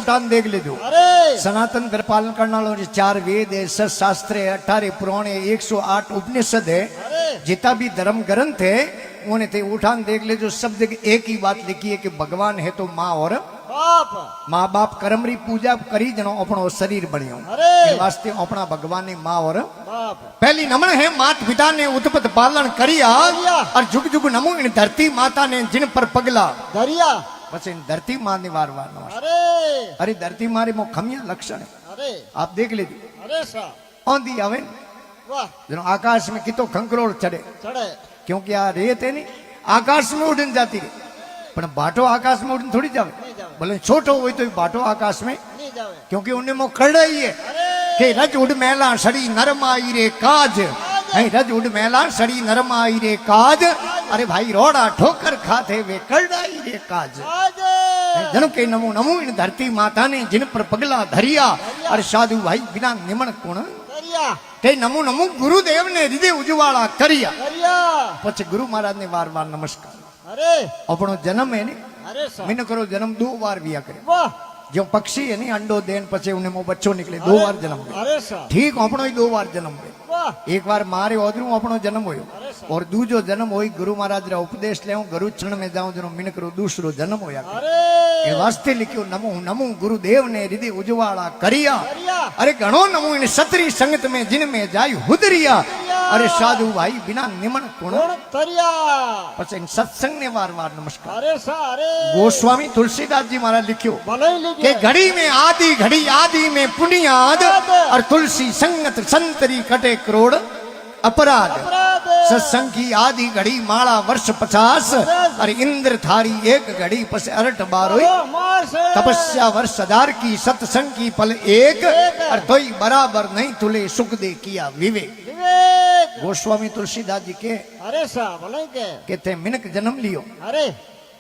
उठान देख लीजो। अरे सनातन धर्म पालन करने वालों 4 वेद है, 7 शास्त्र है, 18 पुराण है, 108 उपनिषद है, जितना भी धर्म ग्रंथ है उन्हें थे उठान देख ले। जो सब जगह एक ही बात लिखी है कि भगवान है तो माँ और बाप, माँ बाप कर्मरी पूजा करी जनो अपनो शरीर बनियो। अरे वास्ते अपना भगवान ने माँ और बाप, पहली नमन है मात पिता ने उत्पत पालन करिया और जुग जुग नमो इन धरती माता ने जिन पर पगला दरिया। बस इन धरती माँ ने वार वार नमस्कार। अरे अरे धरती मारे मो खमिया लक्षण है, अरे आप देख लीजिए। अरे सा औंधी आवे वाह जनो आकाश में कितो खंकरोड़ चढ़े, चढ़े क्योंकि आ रेत है नहीं आकाश में उड़न जाती रहे, पर बाटो आकाश में उड़न थोड़ी जावे। नहीं जावे, बोले छोटो हो तो बाटो आकाश में, नहीं जावे। क्योंकि उन्हें मो कर रही है अरे कि रज उड़ मेला सड़ी नरमाई रे काज है, रज उड़ मेला सड़ी नरमाई रे काज। अरे भाई रोड़ा ठोकर खाते वे कर रही रे काज। आज जन के नमो नमो इन धरती माता ने जिन पर पगला धरिया। अरे साधु भाई बिना निमण कोण दरिया ते नमो नमो गुरुदेव ने हृदय उजवाड़ा करिया। दरिया। પછી ગુરુ મહારાજ ને વાર વાર નમસ્કાર। अरे આપણો જન્મ है ने अरे सा मीन करो जन्म 2 बार विया करे, वाह जो पक्षी है नहीं अंडो देन पचे उन्हें मो बच्चो निकले 2 बार जन्म ले। अरे सा ठीक अपनो ही 2 बार जन्म ले। वाह एक बार मारे ओदरू अपनो जन्म होयो और दूजो जन्म होई गुरु महाराज रा उपदेश लेऊं गुरु चरण में जाऊं जनो मीन करो दूसरो जन्म होया। अरे ये वास्ते लिखियो नमो नमो गुरुदेव ने हृदय उजवाड़ा करिया। दरिया अरे घणो नमो इन सतरी संगत में जिन में जाय हुदरिया। अरे साधु भाई बिना निमन कोण कौन दरिया। પછી સત્સંગ ने वार वार नमस्कार। अरे सा अरे गोस्वामी तुलसीदास जी महाराज लिखियो भले ही कि लिखे घड़ी में आदि घड़ी आदि में पुण्याद और तुलसी संगत संतरी कटे करोड़ अपराध। अपराध। सत्संग की आदि घड़ी माला वर्ष 50 और इंद्र थारी एक घड़ी पस अरट बारोई। ओ, मार से तपस्या वर्ष 1000 की सत्संग की पल एक और तोई बराबर नहीं तुले सुख दे किया विवेक। विवेक। गोस्वामी तुलसीदास जी के अरे सा भले के कहते मिनक जन्म लियो अरे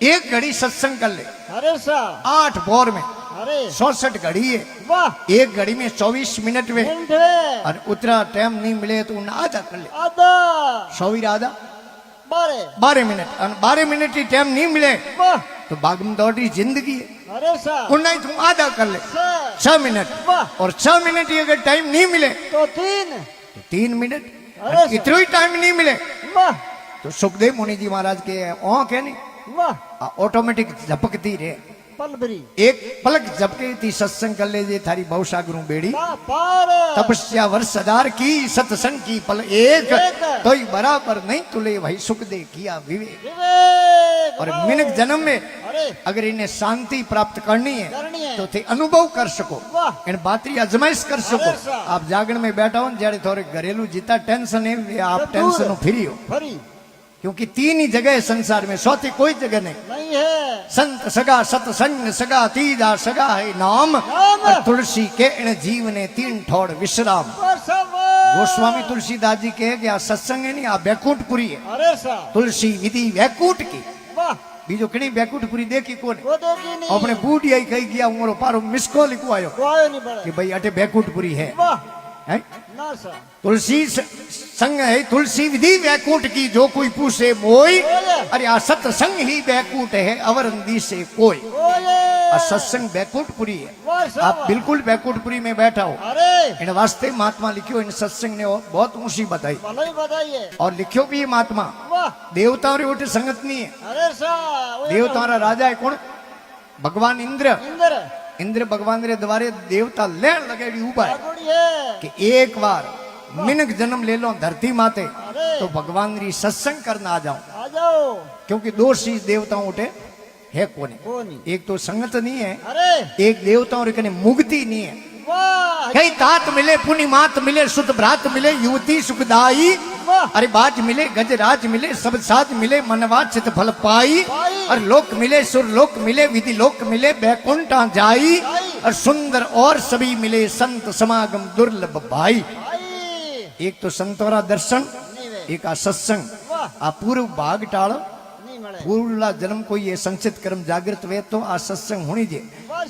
एक घड़ी सत्संग कर ले, अरे सा 8 भोर में अरे 64 घड़ी है, वाह एक घड़ी में 24 मिनट में मिनट है और उतना टाइम नहीं मिले तो उन्हें आधा कर ले। आधा 100 आधा बारे 12 मिनट और 12 मिनट ही टाइम नहीं मिले वाह तो भागम दौड़ी जिंदगी है, अरे सा उन्हें तुम आधा कर ले सा 6 मिनट वाह और 6 मिनट ही अगर टाइम नहीं मिले तो तीन तो 3 मिनट अरे और इतना ही टाइम नहीं मिले वाह तो सुखदेव मुनि जी महाराज के आंख है नहीं वाह ऑटोमेटिक झपकती रहे, पल भरी एक पलक झपके थी सत्संग कर ले जे थारी बहुसागरों बेड़ी। वाह पार तपस्या वर्ष 1000 की सत्संग की पल एक तो ही बराबर नहीं तुले भाई सुख दे किया विवेक। विवेक। और वाह। मिनक जन्म में अरे अगर इन्हें शांति प्राप्त करनी है करनी है तो थे अनुभव कर सको, वाह इन बातरी आजमाइश कर सको। अरे सा। आप जागरण में बैठा हो जયારે थोड़े घरेलू जितना टेंशन है वे आप तो टेंशन दूर। फ्री हो, फरी क्योंकि 3 ही जगह है संसार में, सौती कोई जगह नहीं। नहीं है संत सगा सत्संग सगा तीजा सगा है नाम नाम। और तुलसी के इन जीव ने 3 ठोड़ विश्राम। गोस्वामी तुलसीदास जी कहे कि आ सत्संग है नहीं आ बैकुंठपुरी है, अरे सा तुलसी विधि वैकुंठ की। वाह बीजो कणी बैकुंठपुरी देखी कोने वो देखी नहीं अपने बूढ़ी आई कही गया उमरो पारो मिसको लिखो आयो वो आयो नहीं पड़े कि भाई अटे बैकुंठपुरी है, वाह है? ना सा तुलसी संग है तुलसी विधि वैकुंठ की जो कोई पूछे मोई। अरे आ सत्संग ही वैकुंठ है अवरंदी से कोई। ओए आ सत्संग बैकुंठपुरी है, वाह सा आप बिल्कुल बैकुंठपुरी में बैठा हो। अरे इन वास्ते महात्मा लिखियो इन सत्संग ने और बहुत ऊंची बताई भले ही बताइए और लिखियो भी ये महात्मा वाह देवताओं रे उठे संगत नहीं है। अरे सा वो देवताओं रा राजा है कौन? भगवान इंद्र। इंद्र इंद्र भगवान रे द्वारे देवता लेन लगेड़ी उबा है आगुड़ी है कि एक बार मिनक जन्म ले लो धरती माते अरे तो भगवान री सत्संग करना आ जाओ, आ जाओ क्योंकि 2 चीज देवताओं उठे है कोने, वो नहीं एक तो संगत नहीं है, अरे एक देवताओं रे कने मुक्ति नहीं है। वाह कई तात मिले पुनि मात मिले सुत भ्रात मिले युवती सुखदाई। वाह अरे बाज मिले गजराज मिले सब साज मिले मनवाचित फल पाई। पाई। और लोक मिले सुर लोक मिले विधि लोक मिले बैकुंठा जाई। और सुंदर और सभी मिले संत समागम दुर्लभ भाई। भाई एक तो संतोरा दर्शन, नहीं वे एक आ सत्संग। वाह आ पूर्व भाग टाळो, नहीं मिले पूर्वला जन्म कोई ये संचित कर्म जागृत वे तो आ सत्संग होनी जे,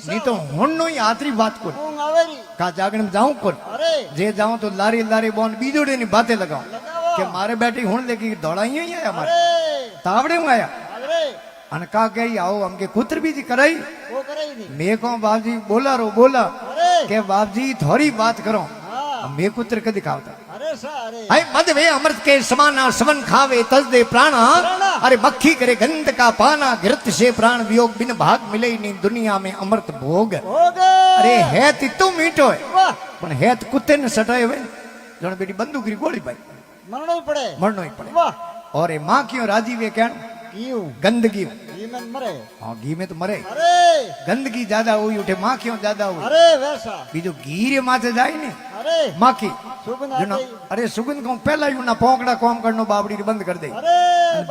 नहीं तो होनो ही आतरी बात को ऊंग आवेरी का जागरण जाऊं कोन अरे जे जाऊं तो लारी लारी बोन बीजोड़े नी बातें लगाऊं लगाओ कि मारे बैठी हुण लेके दौड़ाई ही हमारे अरे तावड़े में आया अरे अनका गई आओ हमके कुत्र भी जी कराई वो करे ही नहीं। मैं कहूँ बाप जी बोला रो बोला अरे के बाप जी थोड़ी बात करो हाँ मैं कुत्र कदी खावता अरे सा अरे हाय मद वे अमृत के समाना सवन खावे तज दे प्राणा प्राणा। अरे मक्खी करे गंध का पाना गिरत से प्राण वियोग बिन भाग मिले ही नहीं दुनिया में अमृत भोग हो गए अरे है ती मीठो है वाह पण है तो कुत्ते ने सटाए हुए जण बेटी बंदूक री गोली भाई मरना ही पड़े मरनो ही पड़े वाह और ए मां क्यों राजी वे कहण क्यों गंदगी घी में मरे हाँ घी में तो मरे अरे गंदगी ज्यादा हुई उठे मां क्यों ज्यादा हुई अरे वैसा बीजो घी रे माथे जाए ने अरे माखी सुगंध जनो आती अरे सुगंध को पहला ही उना पोंकड़ा काम करनो बाबड़ी रे बंद कर दे अरे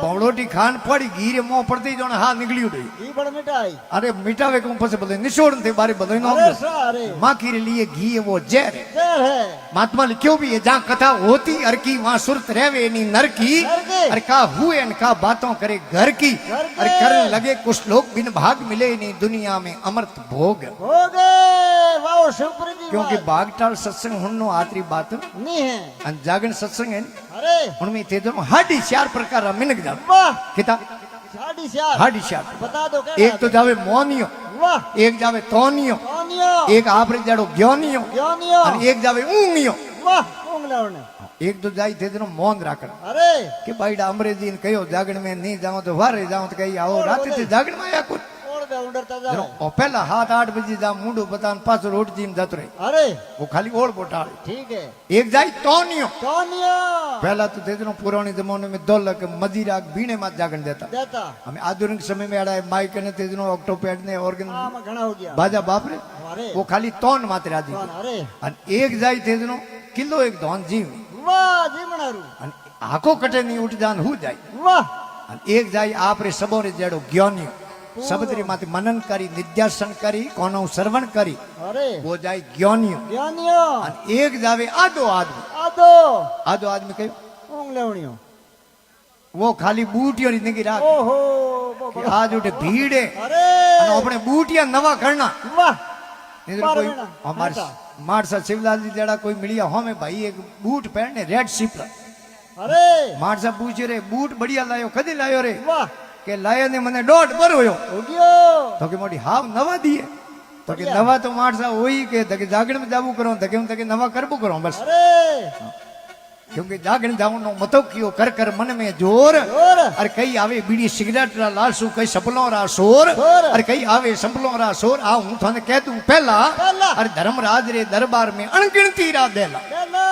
बवड़ोटी खान पड़ी घी रे मुंह पड़ती जोने हाथ निकली उड़ी घी बड़ मिठाई अरे मिटावे को पसे बदे निशोड़ थे बारे बदे नो अरे सा अरे माखी रे लिए घी है वो जहर है जहर है महात्मा लिखियो भी है जहाँ कथा होती अर की वहाँ सुरत रहवे नी नर की नर की। अरे का हुए न का बातों करे घर की घर की। अरे करने लगे कुछ लोग बिन भाग मिले नहीं दुनिया में अमृत भोग हो गए वाह शिवपुरी जी क्योंकि वाह। बागटाल सत्संग हुन्नो आतरी बात नहीं है अन जागरण सत्संग है अरे उनमें थे दोनों हाडी चार प्रकार रा मिनक जा वाह किता साड़ी चार हाडी चार बता दो क्या एक तो जावे मोनियो वाह एक जावे तोनियो कौनियो एक आपरे जाड़ो ज्ञानियो ज्ञानियो और एक जावे ऊंगियो वाह उंगला उन्हें एक तो जाई थे दोनों मौन राखण अरे कि भाई अंग्रेजी ने कहो जागरण में नहीं जाऊं तो वारे जाऊं तो कही आओ रात थे जागरण में आया कुछ ओढ़ दे उड़ता जा जनो ओ पहला 7-8 बजे जा मुंडो बतान पास रोड जीम जात रहे अरे वो खाली ओढ़ बोटाल ठीक है एक जाई तोनियो कौनियो पहला तो थे दोनों पुराने जमाने में दौलत मजीरा बीणे मात जागरण देता देता हमें आधुनिक समय में आड़ा है माइक ने ते दोनों ऑक्टोपैड ने ऑर्गन हाँ मैं घना हो गया बाजा बाप रे अरे वो खाली तोन मात राजी कौन अरे अन एक जाई थे दोनों किलो एक धौन जीव वाह जी मनारू अन आंखों कटे नहीं उठ जान हु जाई वाह अन एक जाई आप रे सबोरे जेड़ो ज्ञानियो सबदरी माते मनन करी निध्यासन करी कोनो श्रवण करी अरे वो जाए ज्ञानियो ज्ञानियो अन एक जावे आधो आदमी आदो आधो आदमी कहो उंगले उड़ियो वो खाली बूटियों री जिंदगी राख ओहो कि आज उठे भीड़ है अरे अन अपने बूटिया नवा करना वाह नहीं तो बार कोई महीना, हमारे ऐसा। मारसा शिवलाल जी जड़ा कोई मिलिया हो में भाई एक बूट पहनने रेड सिप अरे मारसा पूछे रे बूट बढ़िया लायो कदी लायो रे वाह के लायो ने मने डोट बर होयो उगियो तो के मोटी हाव नवा दिए तो के बढ़िया। नवा तो मारसा होई के तके जागरण में जाबू करो तके नवा करबू करो बस अरे क्योंकि जागरण जाऊं नो मतो कियो कर कर मन में जोर जोर अरे कई आवे बीड़ी सिगरेट रा लासू कई सपलों रा शोर शोर। अरे कई आवे संपलों रा शोर आ हूं थाने कह दूं पहला पहला। अरे धर्मराज रे दरबार में अणगिनती रा देला चलो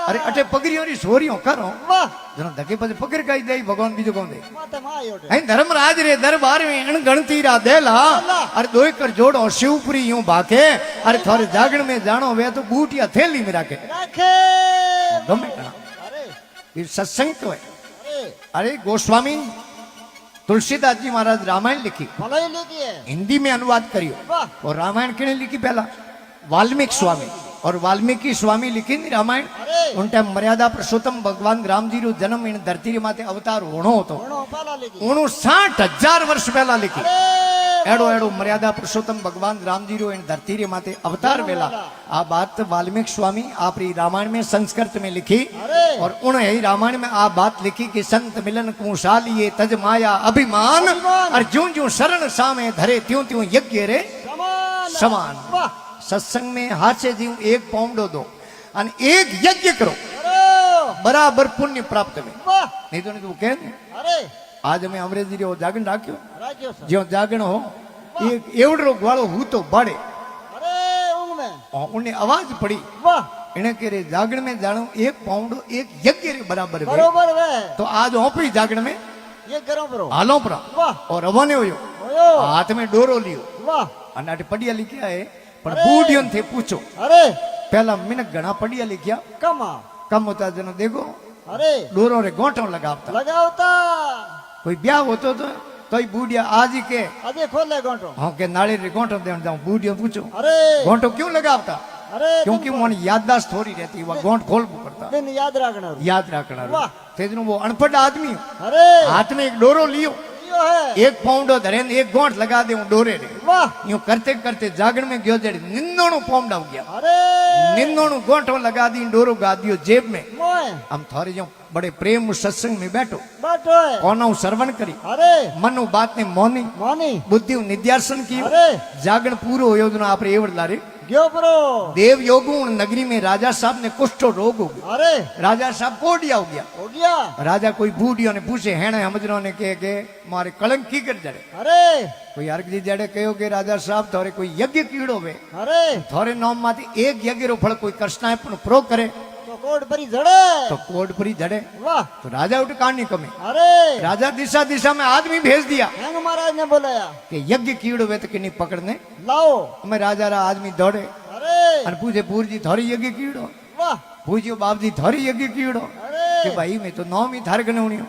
अरे अटे पगरियों री सोरियों करो वाह जनो धके पजे पकड़ काई दे भगवान बीजो कोन दे माता मायो ऐं धर्मराज रे दरबार में अणगणती रा देला अरे दोई कर जोड़ो शिवपुरी यूं बाके अरे थोड़े जागरण में जानो वे तो बूटिया थैली में रखे रखे गमे कणा अरे ये सत्संग तो है अरे अरे गोस्वामी तुलसीदास जी महाराज रामायण लिखी भलाई लिखी है हिंदी में अनुवाद करियो वाह और रामायण किने लिखी पहला वाल्मीकि स्वामी और वाल्मीकि स्वामी लिखी नी रामायण अरे उन टाइम मर्यादा पुरुषोत्तम भगवान राम जी रो जन्म इन धरती रे माथे अवतार होणो હતો घणो पाला लिखी उणो 60,000 वर्ष पहला लिखी अरे एड़ो एड़ो मर्यादा पुरुषोत्तम भगवान राम जी रो इन धरती रे माथे अवतार वेला आ बात वाल्मीकि स्वामी आपरी रामायण में संस्कृत में लिखी अरे और उन्हें ही रामायण में आ बात लिखी कि संत मिलन कुशालिये तज माया अभिमान अभिमान। और ज्यों ज्यों शरण सामे धरे त्यों त्यों यज्ञ रे समान समान वाह सत्संग में हाथ से जीव एक पाउंडो दो और एक यज्ञ करो करो बराबर पुण्य प्राप्त में वाह नहीं तो नहीं तो कह अरे आज हमें अंग्रेजी रे जागरण राख्यो राज्यो सर ज्यो जागरण हो एक एवडो ग्वालो हूँ तो बाड़े अरे उंग में और उन्हें आवाज पड़ी वाह इन्हें के रे जागरण में जानो एक पाउंड एक यज्ञ रे बराबर वे। बरोबर वे तो आज ओपी जागरण में ये करो बरो हालो परा वाह और रवाने हुयो ओयो हाथ में डोरो लियो वाह अनाटे पढ़िया लिखिया है पर अरे। बूढ़ियों थे पूछो अरे पहला मिनक घना पढ़िया लिखिया कमा कम होता जनो देखो अरे डोरो रे गोठों लगावता लगावता कोई ब्याह होतो तो ही बूढ़िया आज ही के अजे खोले गोंटो हाँ के नाले रे गोठो देन जाऊं बूढ़ियों पूछो अरे गोठो क्यों लगावता अरे क्योंकि मन याददाश्त थोड़ी रहती वह गोंठ खोल करता दिन याद रखना याद रखना वाह। तेजनो वो अनपढ़ आदमी अरे हाथ में एक डोरो लियो यो गयो है एक पाउंडो धरे ने एक गोंठ लगा दे डोरे रे वाह यूं करते करते जागण में गयो जड़ी निंदोणु पाउंड आ गया अरे निंदोणु गोंठो लगा दी डोरो गा दियो जेब में मोय हम थोड़े जो बड़े प्रेम सत्संग में बैठो बैठो है कोना श्रवण करी अरे मनु बात ने मोनी मोनी बुद्धि निध्यासन की अरे जागण पूरो होयो तो आप एवड लारे गयो परो देव योगु नगरी में राजा साहब ने कुष्ठ रोग हो गया अरे राजा साहब कोडिया हो गया हो गया राजा कोई बूढ़ियों ने पूछे हेणे हमजरो ने के मारे कलंक की कर जड़े अरे कोई अर्घ जी जड़े कहो के राजा साहब थोड़े कोई यज्ञ कीड़ो वे अरे थोड़े नौम माथी एक यज्ञ रो फल कोई कृष्णाय पण प्रो करे तो कोड परी जड़े तो कोड परी जड़े वाह तो राजा उठ कानी कमे अरे राजा दिशा दिशा में आदमी भेज दिया हेंग महाराज ने बोलाया कि यज्ञ कीड़ो वे तो किन्नी पकड़ने लाओ हमें राजा रा आदमी दौड़े अरे और पूछे पूर जी थोड़ी यज्ञ कीड़ो वाह पूछियो बाप जी थोड़ी यज्ञ कीड़ो अरे कि भाई मैं तो नौम ही थार कने उणियो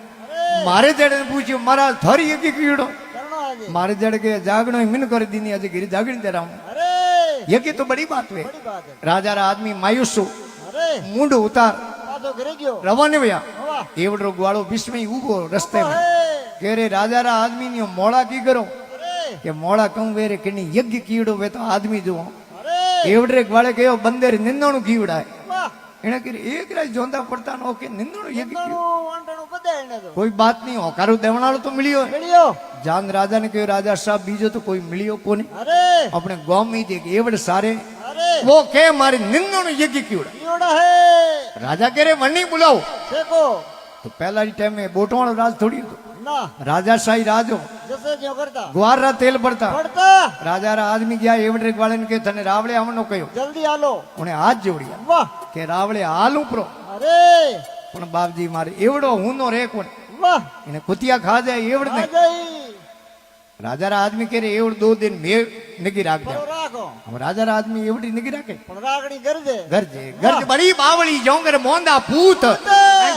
मारे जड़े ने पूछियो महाराज थोड़ी यज्ञ कीड़ो करना आगे मारे जड़ के जागणो ही मिन कर दीनी आज गिरी जागणी दे रहा हूं अरे यज्ञ तो बड़ी बात है बड़ी बात है राजा रा आदमी मायूसो अरे मुंड उतार पाछो घरे गयो रवाने वया वाह एवडो ग्वाड़ो बिस्मे उबो रस्ते में है के रे राजा रा आदमी ने मोड़ा की करो अरे के मोड़ा कहूं वेरे किनी यज्ञ कीड़ो वे तो आदमी जो अरे एवडरे ग्वाड़े कहो बंदेर निंदणु कीवड़ाय वाह एने के एक राज जोंदा पड़ता नो के निंदणु यज्ञ अंडणो कीड़ो अंडणो बदे ने तो कोई बात नहीं होकारो देवनालो तो मिलियो है। मिलियो जान राजा ने कहो राजा साहब बीजो तो कोई मिलियो कोनी अरे अपने गांव में देख एवड सारे अरे वो के मारे निंदणु यज्ञ कीवड़ा योड़ा है राजा कह रहे वनी बुलाओ देखो तो पहला ही टाइम में बोटवाड़ो राज थोड़ी હતો ना राजा शाही राजो जैसे जो करता ग्वार रा तेल पड़ता पड़ता राजा रा आदमी गया एवडरे वाले ने के तने रावळे आवनो कयो जल्दी आलो उन्हें हाथ जोड़िया वाह के रावळे हालू प्रो अरे पण बापजी मारे एवडो हुनो रे कोण वाह इने कुतिया खा जाए एवड आ ने जाई राजा रा आदमी कह रहे एवड 2 दिन में निगी राख दे परो राखो हम राजा रा आदमी एवडी निगी राखे पण रागड़ी गरजे गर्ज बड़ी बावली जोंगर मोंदा पूत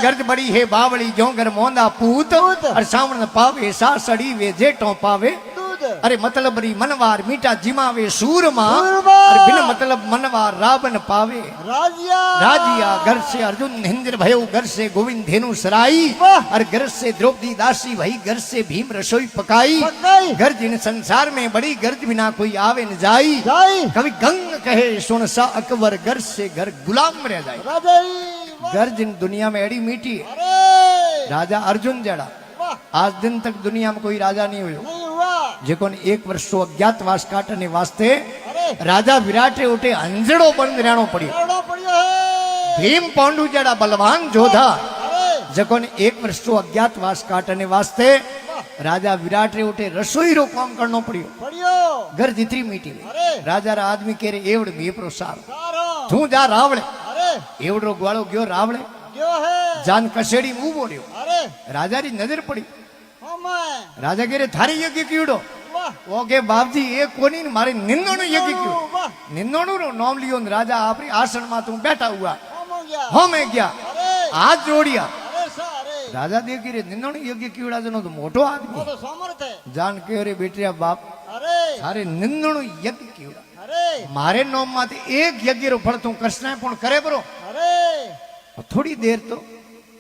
गर्ज बड़ी है बावली जोंगर मोंदा पूत पूत। और सावण पावे सासड़ी वे जेठों पावे दूध अरे मतलब री मनवार मीठा जिमावे सूरमा सूरमा। और बिन मतलब मनवार रावण पावे राजिया राजिया घर से अर्जुन हिंद्र भयो घर से गोविंद धेनु सराई वाह। और घर से द्रौपदी दासी भई घर से भीम रसोई पकाई पकाई गर्ज इन संसार में बड़ी गर्ज बिना कोई आवे न जाई जाई कभी गंग कहे सुन सा अकबर घर से घर गुलाम रह जाए राजाई गर्ज इन दुनिया में एड़ी मीठी है अरे राजा अर्जुन जड़ा वाह आज दिन तक दुनिया में कोई राजा नहीं हुयो नहीं हुआ जेको ने 1 वर्ष अज्ञातवास काटने वास्ते अरे राजा विराटे उठे अंजड़ो बंद रहनो पड़ियो एवडो पड़ियो है भीम पांडु जड़ा बलवान जोधा अरे जेको ने 1 वर्ष अज्ञातवास काटने वास्ते राजा विराटे उठे रसोई रो काम करनो पड़ियो पड़ियो घर जितरी मीठी हुई अरे राजा रा आदमी केरे एवड बेपरो सार सारो तू जा रावळे अरे एवडो ग्वाळो गयो रावळे गयो है जान कसेड़ी मुंह बोल्यो अरे राजा री नजर पड़ी हमाय राजा कह रहे थारी यज्ञ कीड़ो वाह वो के बापजी एक कोनी ने मारे निंदोनु यज्ञ कीड़ो वाह निंदोनु रो नाम लियो ने राजा आपरी आसन में तू बैठा हुआ हम हो गया हो मैं गया अरे हाथ जोड़िया अरे सारे राजा देखी रे निंदोनु यज्ञ कीड़ा जनो तो मोटो वो आदमी तो समर्थ है जान के रे बेटिया बाप अरे थारे निंदोनु यज्ञ कीड़ा अरे मारे नाम माथे एक यज्ञ रो फल तू कृष्ण पण करे बरो अरे थोड़ी देर तो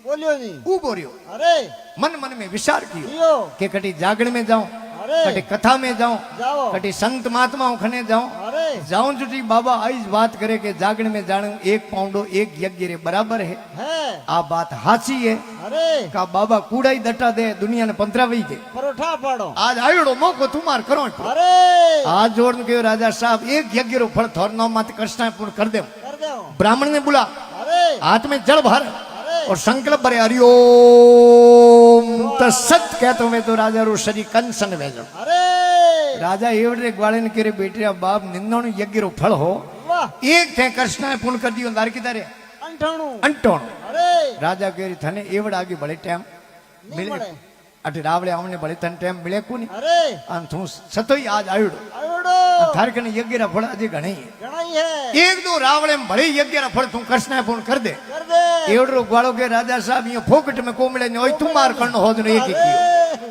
बोलियो नहीं उबो रह्यो अरे मन मन में विचार कियो लियो के कटी जागरण में जाऊं अरे कटी कथा में जाऊं जाओ कटी संत महात्माओं खने जाऊं अरे जाऊं जुटी बाबा आई बात करे के जागरण में जाणू 1 पाउंडो 1 यज्ञ रे बराबर है है आ बात हाची है अरे का बाबा कूड़ाई दटा दे दुनिया ने 15 वही दे परोठा पाड़ो आज आयोड़ो मौको तुम्हार करो अरे आज जोड़ के राजा साहब 1 यज्ञ रो फल थोर नाम माते कृष्ण पूर्ण कर दे कर दो ब्राह्मण ने बुला अरे हाथ में जल भर अरे और संकल्प भरे हरिओम तत्सत कहते हुए तो राजा रो शरीर कंसन भेजो अरे राजा एवडरे ग्वाले ने केरे बेटे बाप निंदोनु यज्ञ रो फल हो वाह एक थे कृष्ण ने पूर्ण कर दियो दार की तारे अंठाणु अंटोण अरे राजा केरी थने एवड आगे बड़े टाइम नहीं मिले बड़े अटे रावळे आवने बड़े तन टाइम मिले कोनी अरे अन थू सतोई आज आयोडो आयोडो थार कने यज्ञ रा फल अजे घणी है गणाई है एक दो रावळे में बड़े यज्ञ रा फल तू कृष्ण ने पूर्ण कर दे कर दे एवडरो ग्वालो के राजा साहब यो फोकट में कोमड़े ने ओय तुम्हार कर्ण हो जनो एक ही कियो अरे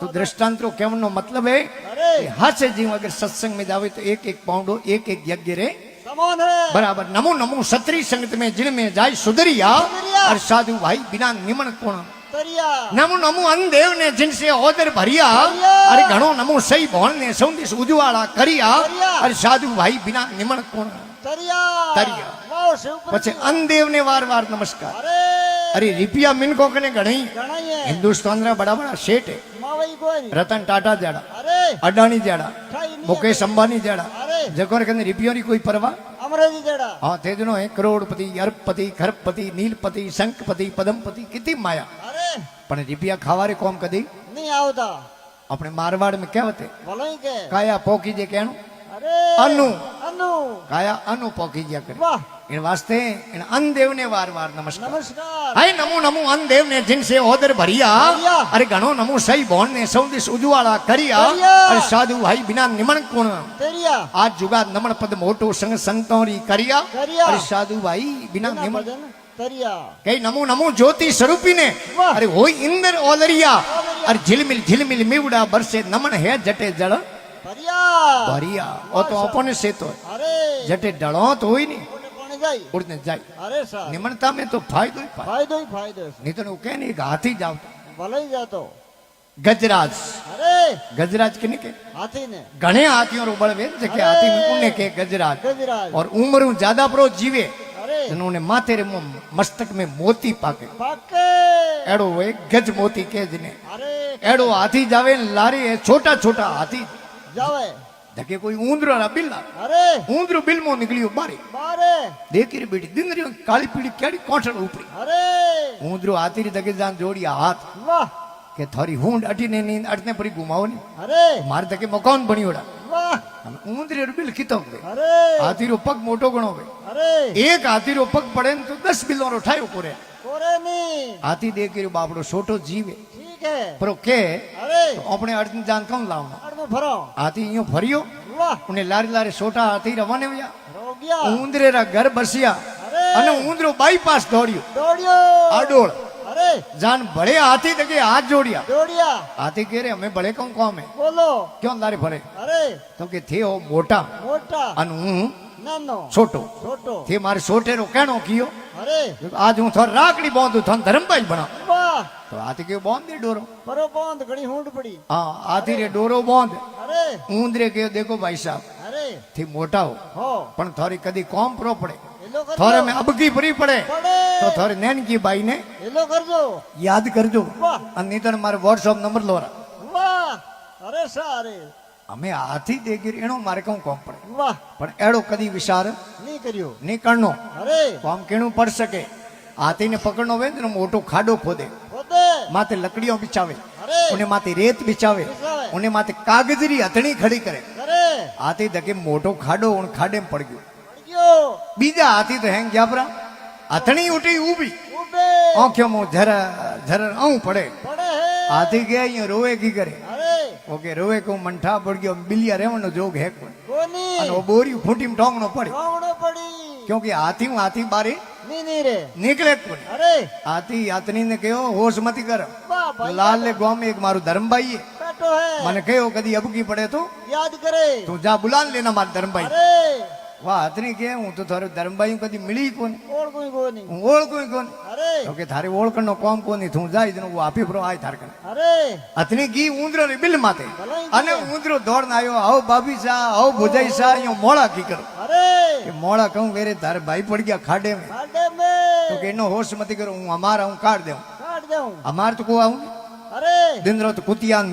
तो दृष्टांतरो केवनो मतलब है अरे कि हासे जीव अगर सत्संग में जावे तो 1 पाउंडो 1 यज्ञ रे समान है बराबर नमो नमो सत्री संगत में जिन में जाय सुधरिया सुधरिया। और साधु भाई बिना निमन कोण તરિયા નમો નમો અંદેવ ને જિનસે ઓદર ભરિયા ભરિયા. અરે ઘણો નમો સહી ભોળ ને સૌંદિશ ઉજવાળા કર્યા કર્યા. અરે સાધુ ભાઈ બિના નિમણ કોણ તરિયા તરિયા. વાહ શિવ પછી અંદેવ ને વાર વાર નમસ્કાર અરે અરે रिपिया मिनको कने घणी ગણાઈએ हिंदुस्तान रा बड़ा बड़ा सेठ है માવઈ કોઈ रतन टाटा जड़ा અરે अडानी जड़ा ખાઈ નહીં मुकेश अंबानी जड़ा અરે जको रे कने रिपिया री कोई परवाह અમરેજી જડા हाँ तेजनो है करोड़पति अरबपति खरबपति नीलपति शंखपति पदमपति कितनी माया અરે पण रिपिया खावारे कोम कदी નહીં આવતા अपने मारवाड़ में क्या होते ભલોઈ કે काया पोकी जे कहणो અરે અનુ. અનુ काया अनु पोकी जे करे વાહ इन वास्ते इन अनदेव ने वार वार नमस्कार નમસ્કાર हाय नमो नमो अनदेव ने जिनसे ओदर भरिया भरिया. अरे घणो नमो सही भोन ने सौंदिश उजवाड़ा करिया करिया. अरे साधु भाई बिना निमण कोण તરિયા आज जुगाद नमण पद मोटो संग संतोरी करिया करिया. अरे साधु भाई बिना ના निमण ભજન તરિયા कई नमो नमो ज्योति स्वरूपी ने वाह. अरे होई इंद्र ओलरिया ओलरिया. अरे झिलमिल मिवड़ा बरसे नमन है जटे जड़ ભરિયા भरिया ओ तो अपने से तो અરે जटे डळो तो होई नहीं કોને કોને જાય उड़ने जाए અરે સર निमणता में तो फायदो ही फायदो ફાયદો ય ફાયદો છે नहीं तो वो कह नहीं हाथी जाओ ભલોઈ જાતો गजराज અરે गजराज किने के હાથી ने घणे हाथियों रो बड़वे जके अरे! हाथी में उन्हें के गजराज ગજરાજ और उम्र ज्यादा प्रो जीवे અરે उन्होंने माथे रे मस्तक में मोती पाके પાકે एड़ो वे गज मोती के जने અરે एड़ो हाथी जावे लारी है छोटा छोटा हाथी જાવે जके कोई ऊंदरो रा बिल्ला અરે ऊंदरो बिल मो निकलियो बारे બારે देखी रे बेटी दिन रे काली पीड़ी केड़ी कोठड़ ऊपरी અરે ऊंदरो हाथी रे दगे जान जोड़िया हाथ વાહ के थारी हुंड अटीने नींद अटने परी घुमाओ नी અરે मारे दगे मकान बनियोड़ा વાહ ऊंदरे रो बिल कितो वे અરે हाथी रो पग मोटो गणो वे અરે एक हाथी रो पग पड़े न तो 10 बिलो रो ठायो कोरे કોરે ની हाथी देख के बापड़ो छोटो जीवे ઠીક હે पर के અરે तो अपने अर्जुन जान कौन लावना આડમાં ફરો हाथी यूं फरियो વાહ उन्हें लारी लारी छोटा हाथी रवाने हुआ રોગ્યા ऊंदरे रा घर बसिया अरे! अने ऊंदरो बाईपास दौड़ियो દોડ્યો आडोळ અરે जान बड़े हाथी तके हाथ जोड़िया દોડ્યા हाथी कह रहे हमें बड़े कौन कौन है બોલો क्यों लारे भरे અરે तो के थे हो मोटा મોટા अन हूं નાનો छोटो છોટો थे मारे छोटे रो कहनो कियो અરે आज हूं थोर राकड़ी बांधू थन धर्मबाज बना વાહ तो हाथी के बांध दे डोरो પરો બંધ ઘણી હૂંડ પડી हाँ हाथी रे डोरो बांध અરે ऊंदरे के देखो भाई साहब અરે थी मोटा हो હો पण थोड़ी कदी कॉम प्रो पड़े એલો थोड़े કરજો में अबकी परी पड़े પડે तो थोड़ी नैन की बाई ने એલો કરજો याद करजो वाह। અને નહીં તો મારે વોટ્સઅપ નંબર લોરા વાહ અરે સારે અમે હાથી દેખી એનો મારે કહું કોમ પડે વાહ પણ એડો કદી વિચાર નહીં કર્યો નહીં કરનો અરે કોમ કેણું પડ શકે હાથીને પકડનો હોય ને મોટો ખાડો ખોદે પોતે માથે લકડીઓ બિછાવે અરે ઉને માથે રેત બિછાવે બિછાવે. ઉને માથે કાગજરી હથણી ખડી કરે અરે હાથી ધકે મોટો ખાડો ઉણ ખાડે પડ ગયો પડ્યો બીજા હાથી તો હેંગ જાબરા હથણી ઉઠી ઊભી ઉભે આંખોમાં જર જર આવું પડે પડે હે હાથી કે અહીંયા રોવે કી કરે અરે ઓકે રોવે કો મંઠા પડ ગયો બિલિયા રેવાનો જોગ હે કોઈ કોની અને ઓ બોરી ફૂટીમ ઢોંગણો પડે કોવણો પડી क्योंकि हाथी बारी ની ની રે निकले कोने અરે हाथी यातनी ने कहो होश मती कर વાહ ભાઈ लाल ले गांव में एक मारू धर्मभाई है બેઠો હે मैंने कहो कदी अबकी पड़े तो યાદ કરે तू जा बुला लेना मार धर्मभाई અરે वाह हथनी के हूं तो थारे धर्मभाई कदी मिली कोनी ઓળખું કોની हूं ओळखोई कोनी અરે तो के थारे ओळखणो काम कोनी तू जाई जनो वो आपी प्रो आय थार कने અરે हथनी की ऊंदरो रे बिल माथे ભલાઈ अने ऊंदरो दौड़ आयो आओ बाबी सा आओ भुजाई सा यो मोड़ा की करो અરે के मोड़ा कहूं मेरे थारे भाई पड़ गया खाडे में કાઢે મે तो के इनो होश मती करो हूं हमारा हूं काट दे કાઢ દઉં हमार तो को आऊं અરે दिन रात कुतियान